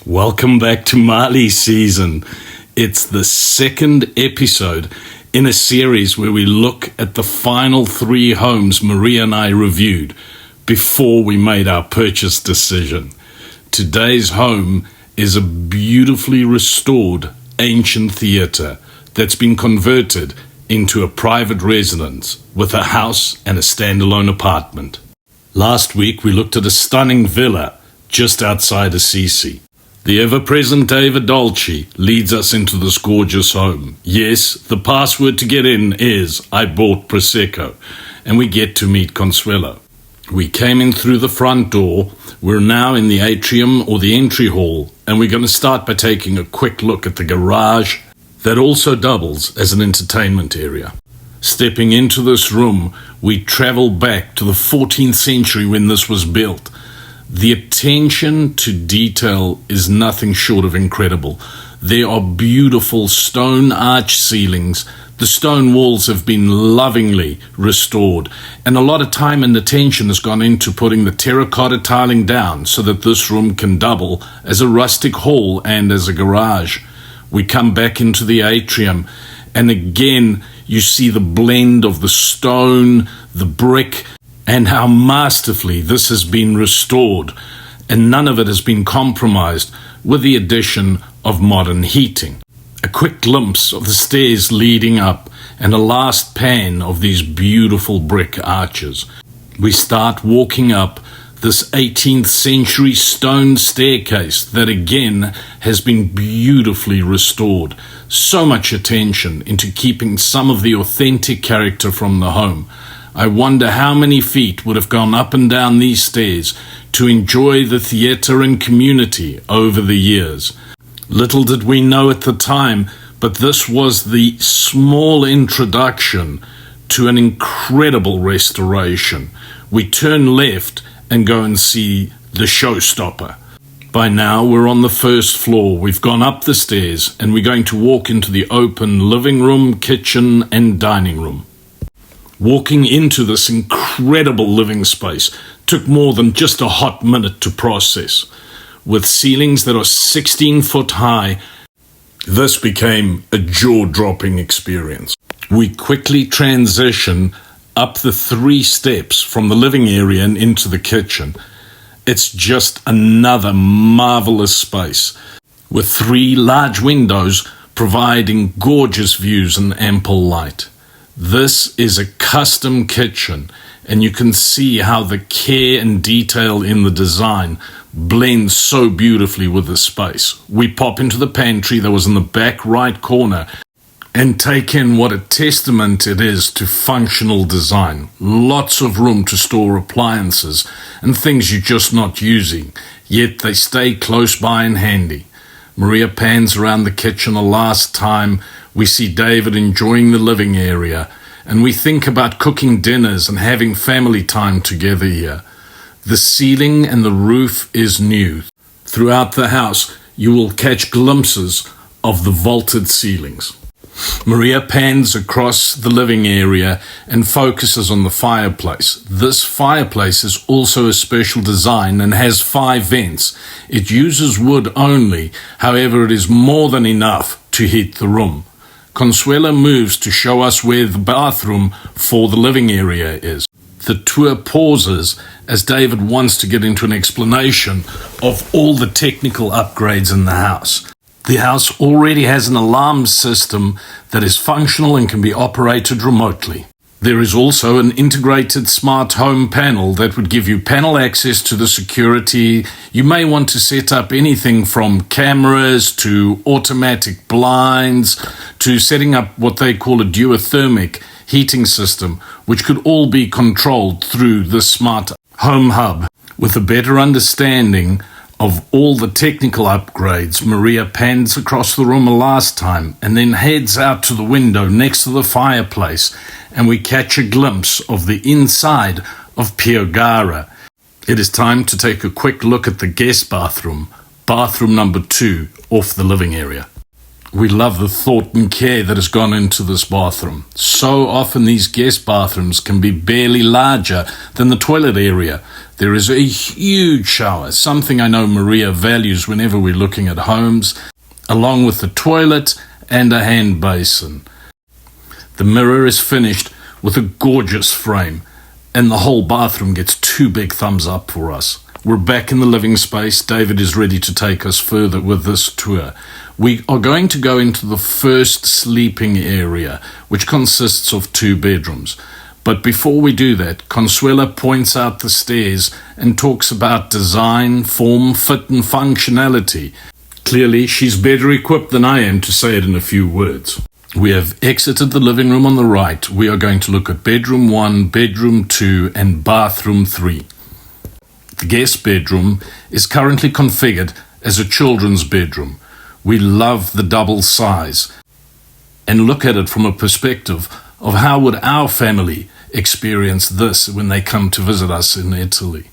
Welcome back to Mali season. It's the second episode in a series where we look at the final 3 homes Maria and I reviewed before we made our purchase decision. Today's home is a beautifully restored ancient theatre that's been converted into a private residence with a house and a standalone apartment. Last week we looked at a stunning villa just outside Assisi. The ever-present David Dolce leads us into this gorgeous home. Yes, the password to get in is I bought Prosecco, and we get to meet Consuelo. We came in through the front door. We're now in the atrium or the entry hall, and we're going to start by taking a quick look at the garage that also doubles as an entertainment area. Stepping into this room, we travel back to the 14th century when this was built. The attention to detail is nothing short of incredible. There are beautiful stone arch ceilings. The stone walls have been lovingly restored, and a lot of time and attention has gone into putting the terracotta tiling down so that this room can double as a rustic hall and as a garage. We come back into the atrium, and again you see the blend of the stone, the brick, and how masterfully this has been restored, and none of it has been compromised with the addition of modern heating. A quick glimpse of the stairs leading up and a last pan of these beautiful brick arches. We start walking up this 18th century stone staircase that again has been beautifully restored. So much attention into keeping some of the authentic character from the home. I wonder how many feet would have gone up and down these stairs to enjoy the theatre and community over the years. Little did we know at the time, but this was the small introduction to an incredible restoration. We turn left and go and see the showstopper. By now we're on the first floor. We've gone up the stairs and we're going to walk into the open living room, kitchen and dining room. Walking into this incredible living space took more than just a hot minute to process. With ceilings that are 16 foot high, this became a jaw-dropping experience. We quickly transition up the 3 steps from the living area and into the kitchen. It's just another marvelous space with 3 large windows providing gorgeous views and ample light. This is a custom kitchen, and you can see how the care and detail in the design blends so beautifully with the space. We pop into the pantry that was in the back right corner and take in what a testament it is to functional design. Lots of room to store appliances and things you're just not using, yet they stay close by and handy. Maria pans around the kitchen a last time. We see David enjoying the living area, and we think about cooking dinners and having family time together here. The ceiling and the roof is new. Throughout the house, you will catch glimpses of the vaulted ceilings. Maria pans across the living area and focuses on the fireplace. This fireplace is also a special design and has 5 vents. It uses wood only, however it is more than enough to heat the room. Consuelo moves to show us where the bathroom for the living area is. The tour pauses as David wants to get into an explanation of all the technical upgrades in the house. The house already has an alarm system that is functional and can be operated remotely. There is also an integrated smart home panel that would give you panel access to the security. You may want to set up anything from cameras to automatic blinds to setting up what they call a duothermic heating system, which could all be controlled through the smart home hub. With a better understanding of all the technical upgrades, Maria pans across the room a last time and then heads out to the window next to the fireplace, and we catch a glimpse of the inside of Piegaro. It is time to take a quick look at the guest bathroom, bathroom number 2, off the living area. We love the thought and care that has gone into this bathroom. So often these guest bathrooms can be barely larger than the toilet area. There is a huge shower, something I know Maria values whenever we're looking at homes, along with the toilet and a hand basin. The mirror is finished with a gorgeous frame, and the whole bathroom gets 2 big thumbs up for us. We're back in the living space. David is ready to take us further with this tour. We are going to go into the first sleeping area, which consists of 2 bedrooms. But before we do that, Consuela points out the stairs and talks about design, form, fit and functionality. Clearly, she's better equipped than I am to say it in a few words. We have exited the living room on the right. We are going to look at bedroom 1, bedroom 2 and bathroom 3. The guest bedroom is currently configured as a children's bedroom. We love the double size and look at it from a perspective of how would our family experience this when they come to visit us in Italy.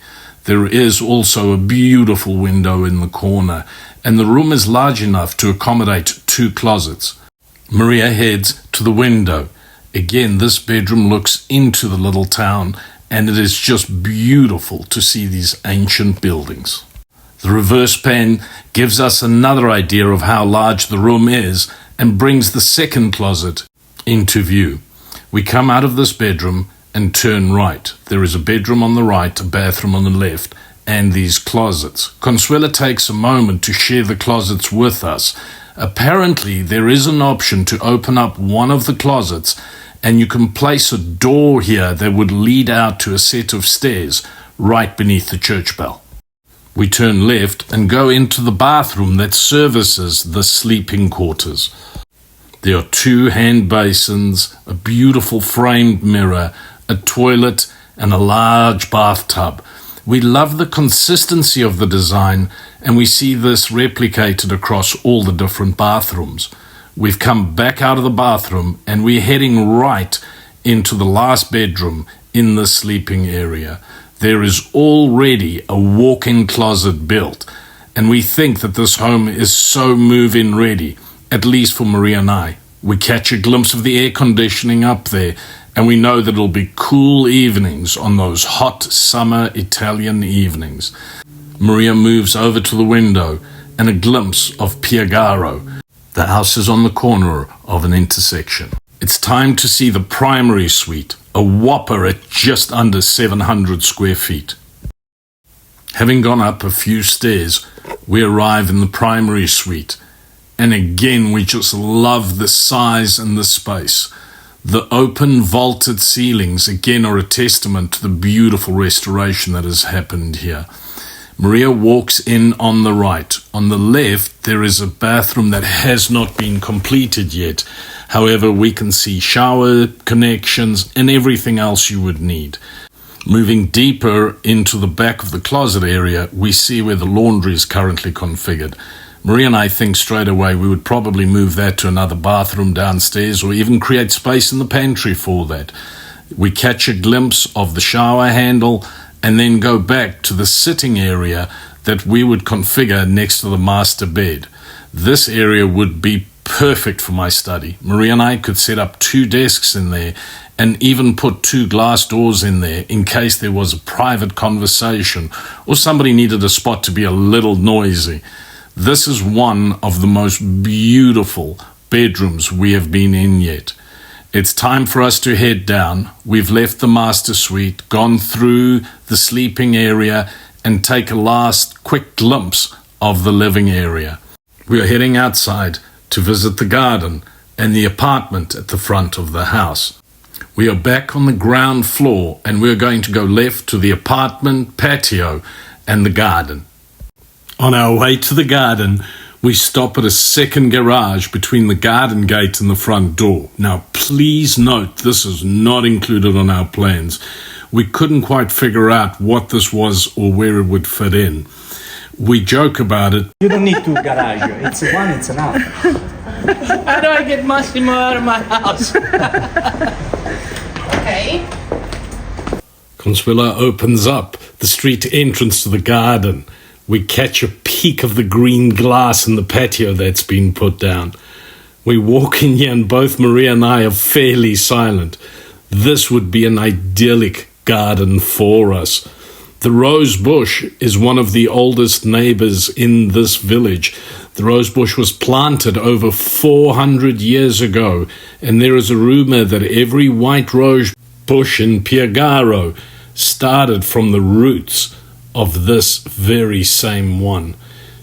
There is also a beautiful window in the corner, and the room is large enough to accommodate 2 closets. Maria heads to the window. Again, this bedroom looks into the little town, and it is just beautiful to see these ancient buildings. The reverse pan gives us another idea of how large the room is and brings the second closet into view. We come out of this bedroom and turn right. There is a bedroom on the right, a bathroom on the left, and these closets. Consuela takes a moment to share the closets with us. Apparently, there is an option to open up one of the closets, and you can place a door here that would lead out to a set of stairs right beneath the church bell. We turn left and go into the bathroom that services the sleeping quarters. There are 2 hand basins, a beautiful framed mirror, a toilet, and a large bathtub. We love the consistency of the design, and we see this replicated across all the different bathrooms. We've come back out of the bathroom and we're heading right into the last bedroom in the sleeping area. There is already a walk-in closet built, and we think that this home is so move-in ready, at least for Maria and I. We catch a glimpse of the air conditioning up there, and we know that it'll be cool evenings on those hot summer Italian evenings. Maria moves over to the window and a glimpse of Piegaro. The house is on the corner of an intersection. It's time to see the primary suite, a whopper at just under 700 square feet. Having gone up a few stairs, we arrive in the primary suite. And again, we just love the size and the space. The open vaulted ceilings again are a testament to the beautiful restoration that has happened here. Maria walks in on the right. On the left, there is a bathroom that has not been completed yet. However, we can see shower connections and everything else you would need. Moving deeper into the back of the closet area, we see where the laundry is currently configured. Maria and I think straight away we would probably move that to another bathroom downstairs or even create space in the pantry for that. We catch a glimpse of the shower handle and then go back to the sitting area that we would configure next to the master bed. This area would be perfect for my study. Maria and I could set up 2 desks in there and even put 2 glass doors in there in case there was a private conversation or somebody needed a spot to be a little noisy. This is one of the most beautiful bedrooms we have been in yet. It's time for us to head down. We've left the master suite, gone through the sleeping area, and take a last quick glimpse of the living area. We are heading outside to visit the garden and the apartment at the front of the house. We are back on the ground floor and we're going to go left to the apartment, patio, and the garden. On our way to the garden, we stop at a second garage between the garden gate and the front door. Now, please note, this is not included on our plans. We couldn't quite figure out what this was or where it would fit in. We joke about it. You don't need 2 garages. It's one, it's enough. How do I get Massimo out of my house? Okay. Consuela opens up the street entrance to the garden. We catch a peek of the green glass in the patio that's been put down. We walk in here and both Maria and I are fairly silent. This would be an idyllic garden for us. The rose bush is one of the oldest neighbors in this village. The rose bush was planted over 400 years ago, and there is a rumor that every white rose bush in Piegaro started from the roots of this very same one.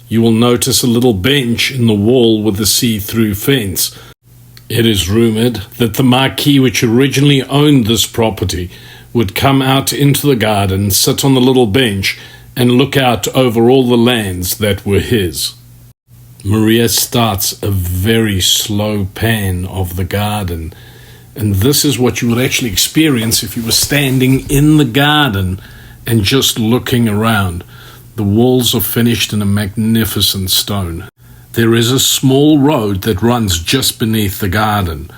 You will notice a little bench in the wall with a see-through fence. It is rumored that the Marquis, which originally owned this property, would come out into the garden, sit on the little bench, and look out over all the lands that were his. Maria starts a very slow pan of the garden, and this is what you would actually experience if you were standing in the garden and just looking around. The walls are finished in a magnificent stone. There is a small road that runs just beneath the garden.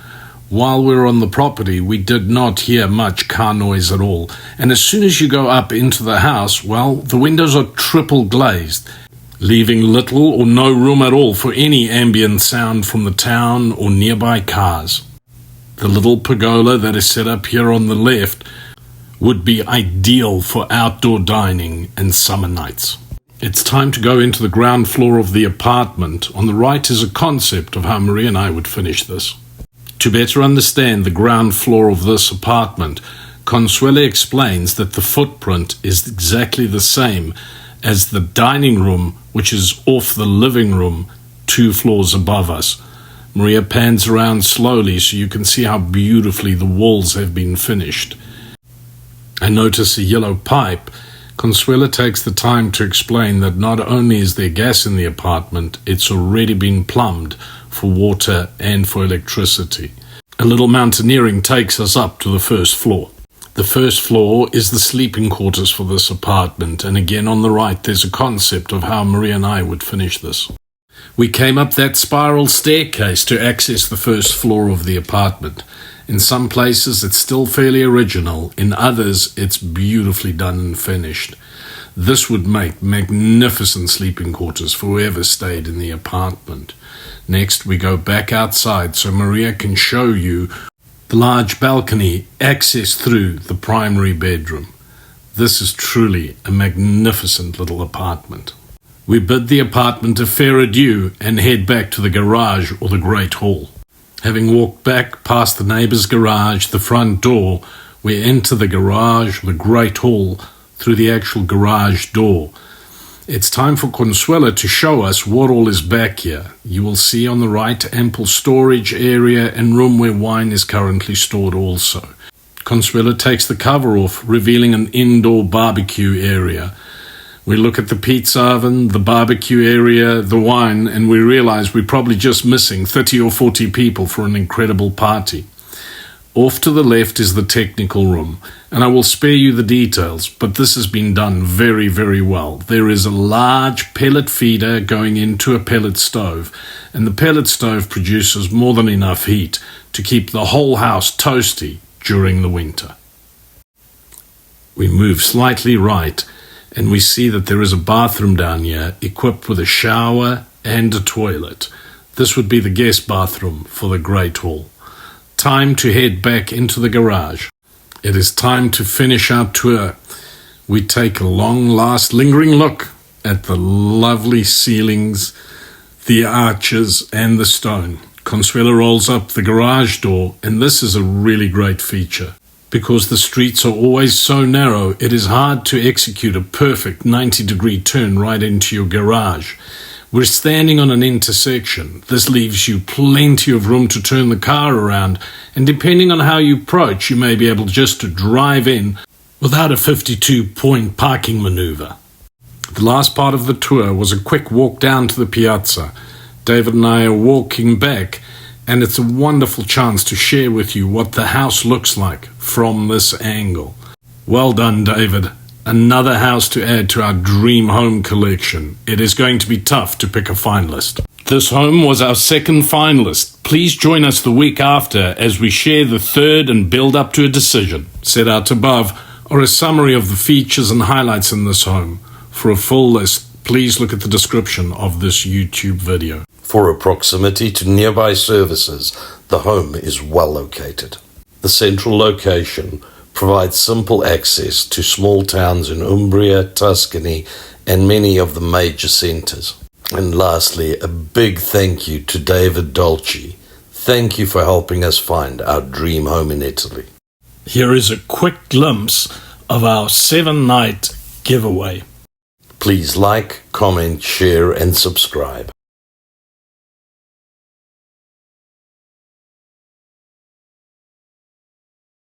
While we were on the property, we did not hear much car noise at all. And as soon as you go up into the house, well, the windows are triple glazed, leaving little or no room at all for any ambient sound from the town or nearby cars. The little pergola that is set up here on the left would be ideal for outdoor dining and summer nights. It's time to go into the ground floor of the apartment. On the right is a concept of how Maria and I would finish this. To better understand the ground floor of this apartment, Consuela explains that the footprint is exactly the same as the dining room, which is off the living room 2 floors above us. Maria pans around slowly so you can see how beautifully the walls have been finished. I notice a yellow pipe. Consuela takes the time to explain that not only is there gas in the apartment, it's already been plumbed for water and for electricity. A little mountaineering takes us up to the first floor. The first floor is the sleeping quarters for this apartment, and again on the right there's a concept of how Maria and I would finish this. We came up that spiral staircase to access the first floor of the apartment. In some places it's still fairly original, in others it's beautifully done and finished. This would make magnificent sleeping quarters for whoever stayed in the apartment. Next, we go back outside so Maria can show you the large balcony access through the primary bedroom. This is truly a magnificent little apartment. We bid the apartment a fair adieu and head back to the garage or the Great Hall. Having walked back past the neighbour's garage, the front door, we enter the garage, the Great Hall, through the actual garage door. It's time for Consuela to show us what all is back here. You will see on the right ample storage area and room where wine is currently stored also. Consuela takes the cover off, revealing an indoor barbecue area. We look at the pizza oven, the barbecue area, the wine, and we realize we're probably just missing 30 or 40 people for an incredible party. Off to the left is the technical room, and I will spare you the details, but this has been done very, very well. There is a large pellet feeder going into a pellet stove, and the pellet stove produces more than enough heat to keep the whole house toasty during the winter. We move slightly right, and we see that there is a bathroom down here equipped with a shower and a toilet. This would be the guest bathroom for the Great Hall. Time to head back into the garage. It is time to finish our tour. We take a long, last, lingering look at the lovely ceilings, the arches, and the stone. Consuela rolls up the garage door, and this is a really great feature. Because the streets are always so narrow, it is hard to execute a perfect 90-degree turn right into your garage. We're standing on an intersection. This leaves you plenty of room to turn the car around, and depending on how you approach, you may be able just to drive in without a 52-point parking maneuver. The last part of the tour was a quick walk down to the piazza. David and I are walking back, and it's a wonderful chance to share with you what the house looks like from this angle. Well done, David. Another house to add to our dream home collection. It is going to be tough to pick a finalist. This home was our second finalist. Please join us the week after as we share the third and build up to a decision. Set out above are a summary of the features and highlights in this home. For a full list, please look at the description of this YouTube video. For a proximity to nearby services, the home is well located. The central location provides simple access to small towns in Umbria, Tuscany, and many of the major centres. And lastly, a big thank you to David Dolce. Thank you for helping us find our dream home in Italy. Here is a quick glimpse of our 7-night giveaway. Please like, comment, share, and subscribe.